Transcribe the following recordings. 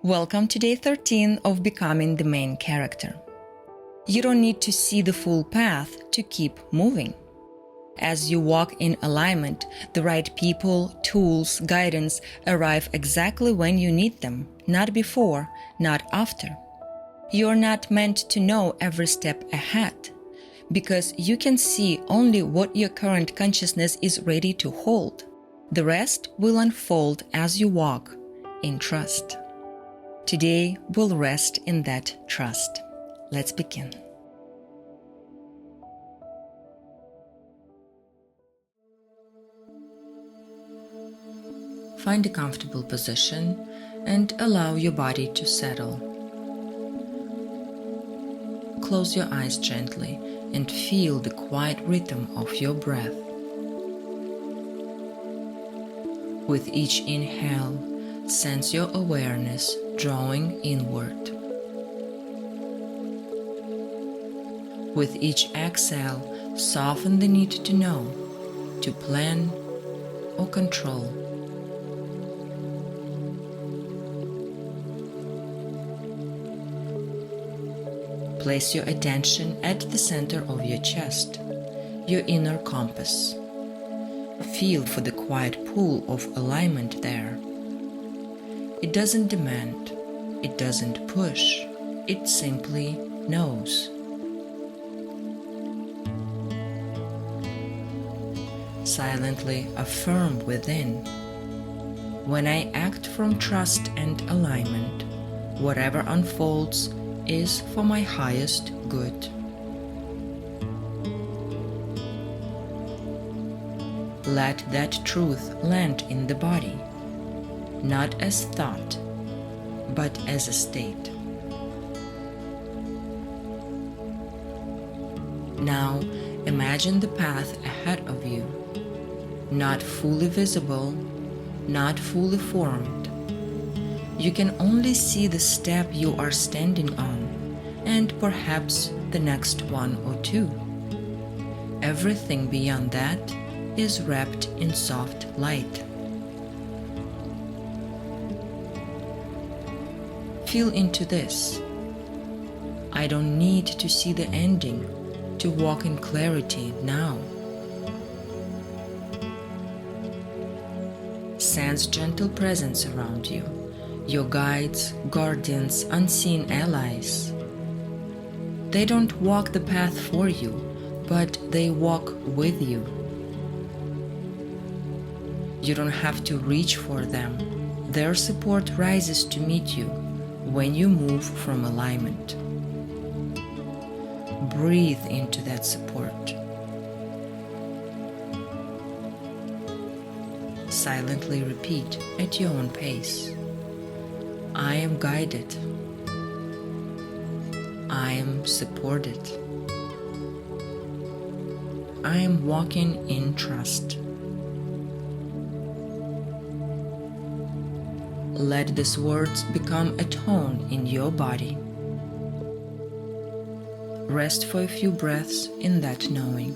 Welcome to day 13 of becoming the main character. You don't need to see the full path to keep moving. As you walk in alignment, the right people, tools, guidance arrive exactly when you need them, not before, not after. You're not meant to know every step ahead, because you can see only what your current consciousness is ready to hold. The rest will unfold as you walk in trust. Today, we'll rest in that trust. Let's begin. Find a comfortable position and allow your body to settle. Close your eyes gently and feel the quiet rhythm of your breath. With each inhale, sense your awareness drawing inward. With each exhale, soften the need to know, to plan or control. Place your attention at the center of your chest, your inner compass. Feel for the quiet pull of alignment there. It doesn't demand, it doesn't push, it simply knows. Silently affirm within, when I act from trust and alignment, whatever unfolds is for my highest good. Let that truth land in the body, not as thought, but as a state. Now imagine the path ahead of you, not fully visible, not fully formed. You can only see the step you are standing on, and perhaps the next one or two. Everything beyond that is wrapped in soft light. Feel into this. I don't need to see the ending to walk in clarity now. Sense gentle presence around you, your guides, guardians, unseen allies. They don't walk the path for you, but they walk with you. You don't have to reach for them. Their support rises to meet you when you move from alignment. Breathe into that support. Silently repeat at your own pace. I am guided. I am supported. I am walking in trust. Let these words become a tone in your body. Rest for a few breaths in that knowing.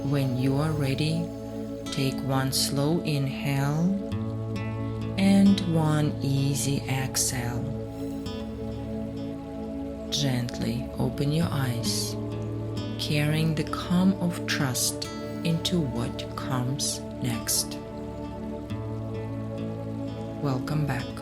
When you are ready, take one slow inhale and one easy exhale. Gently open your eyes, carrying the calm of trust into what comes next. Welcome back.